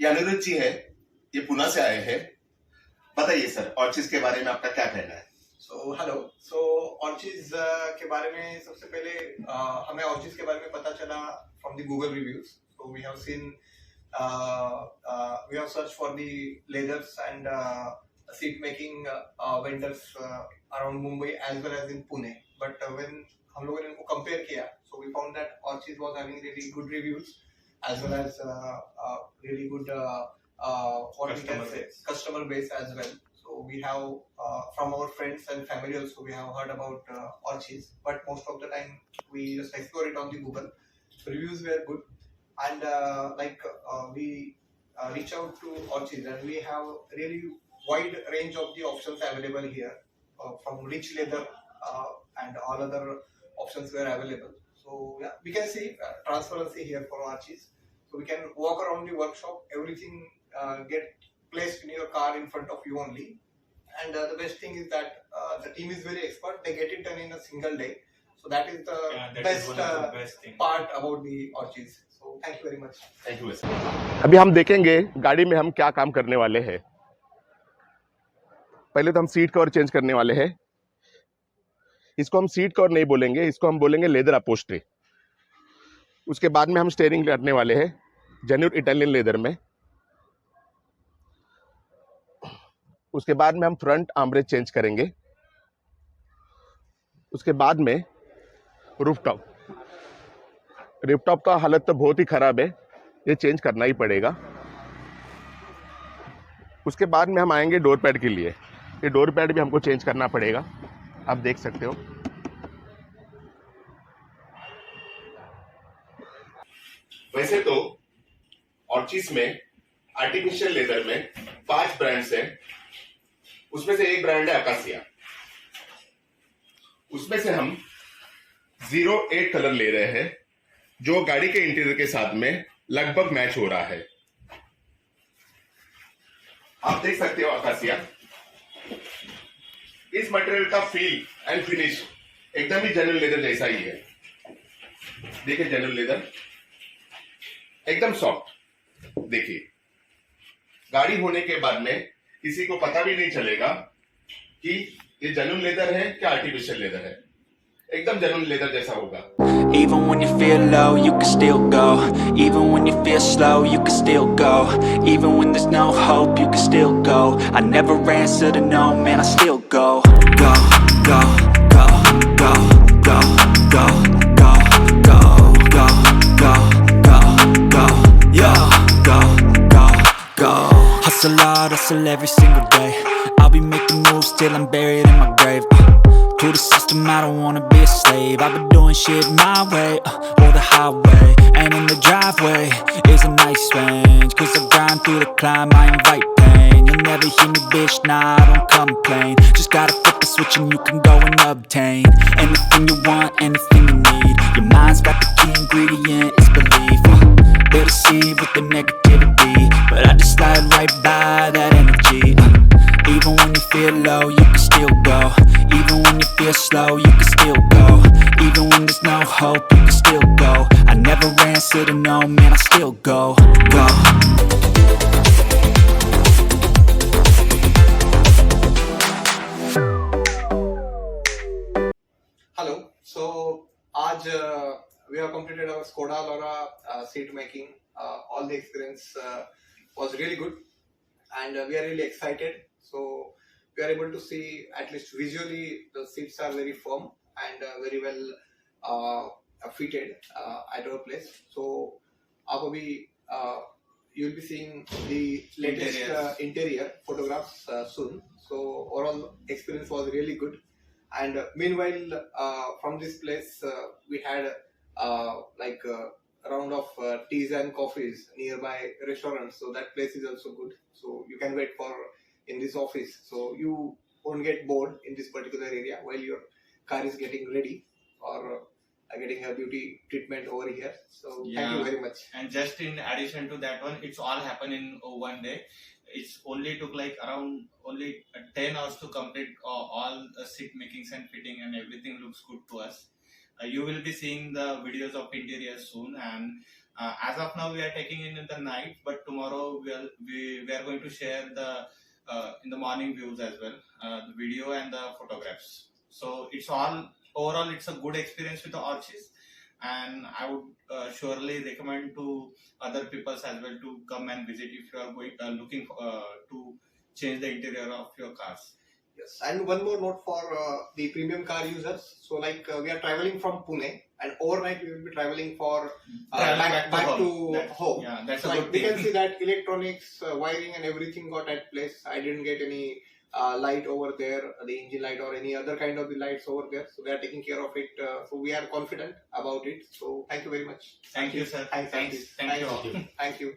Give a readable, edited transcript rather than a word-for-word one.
ये अनिरुद्ध जी है, ये पुणे से आए हैं। बताइए सर, ऑर्चिस के बारे में आपका क्या कहना है? हेलो। ऑर्चिज के बारे में सबसे पहले हमें ऑर्चिज के बारे में पता चला from the Google reviews. So we have seen we have searched for the leathers and seat making vendors around Mumbai as well as in Pune. But when हम लोगों ने इनको compare किया, so we found that Orchis was having really good reviews as well as really good what we can say customer base as well. So we have from our friends and family also we have heard about Orchis, but most of the time we just explore it on the Google. So reviews were good, and we reach out to Orchis, and we have really wide range of the options available here, from rich leather and all other options were available. So yeah, we can see transparency here for Orchis. So we can walk around the workshop, everything get placed in your car in front of you only. And the best thing is that the team is very expert. They get it done in a single day. So that is the best part about the Orchis. So thank you very much. Thank you sir. अभी हम देखेंगे गाड़ी में हम क्या काम करने वाले हैं। पहले तो हम सीट कवर चेंज करने वाले हैं। इसको हम सीट कवर नहीं बोलेंगे, इसको हम बोलेंगे लेदर अपहोल्स्ट्री। उसके बाद में हम स्टीयरिंग करने वाले हैं जेन्युइन इटालियन लेदर में। उसके बाद में हम फ्रंट आर्मरेस्ट चेंज करेंगे। उसके बाद में रूफटॉप का हालत तो बहुत ही खराब है, ये चेंज करना ही पड़ेगा। उसके बाद में हम आएंगे डोर पैड के लिए। ये डोर पैड भी हमको चेंज करना पड़ेगा, आप देख सकते हो। वैसे तो ऑर्चिस में आर्टिफिशियल लेदर में 5 ब्रांड्स हैं, उसमें से एक ब्रांड है अकासिया। उसमें से हम 08 कलर ले रहे हैं, जो गाड़ी के इंटीरियर के साथ में लगभग मैच हो रहा है। आप देख सकते हो अकासिया। इस मटेरियल का फील एंड फिनिश एकदम ही जेन्युइन लेदर जैसा ही है। देखिए जेन्युइन लेदर एकदम सॉफ्ट। देखिए गाड़ी होने के बाद में किसी को पता भी नहीं चलेगा कि ये जेन्युइन लेदर है क्या आर्टिफिशियल लेदर है। एकदम जेन्युइन लेदर जैसा होगा। Even when you feel low, you can still go. Even when you feel slow, you can still go. Even when there's no hope, you can still go. I never answer to no, man, I still go. Go, go, go, go, go, go, go, go, go, go, go, go, yo, go, go, go. Hustle hard, hustle every single day. I'll be making moves till I'm buried in my grave. To the system, I don't wanna be a slave. I've been doing shit my way, or the highway. And in the driveway is a nice range, 'cause I grind through the climb, I invite pain. You'll never hear me, bitch, nah, I don't complain. Just gotta flip the switch and you can go and obtain anything you want, anything you need. Your mind's got the key ingredient, it's belief. They'll deceive with the negativity, but I just slide right by that energy. Even when you feel low, you can still go. Even when you feel slow, you can still go. Even when there's no hope, you can still go. I never answer to no, man, I still go. Go. Hello. So आज we have completed our Skoda Laura seat making. All the experience was really good, and we are really excited. So we are able to see, at least visually, the seats are very firm and very well fitted at our place. So आप अभी you will be seeing the latest interior photographs soon. So overall experience was really good. And meanwhile, from this place we had a round of teas and coffees nearby restaurants. So that place is also good. So you can wait for in this office, so you won't get bored in this particular area while your car is getting ready or getting a beauty treatment over here. So thank you very much. And just in addition to that one, it's all happened in one day. It's only took like around only 10 hours to complete all the seat makings and fitting, and everything looks good to us. You will be seeing the videos of interior soon, and As of now, we are taking in the night, but tomorrow we are going to share the in the morning views as well, the video and the photographs. So it's all overall, it's a good experience with the Orchis, and I would surely recommend to other people as well to come and visit if you are going looking to change the interior of your cars. Yes, and one more note for the premium car users. So, like we are traveling from Pune, and overnight we will be traveling for Traveling back to That's- home. Yeah, that's So, a like good we thing. can see that electronics, wiring, and everything got at place. I didn't get any light over there, the engine light or any other kind of the lights over there. So they are taking care of it. So we are confident about it. So thank you very much. Thank you, sir. Thanks. Thank you all. Thank you.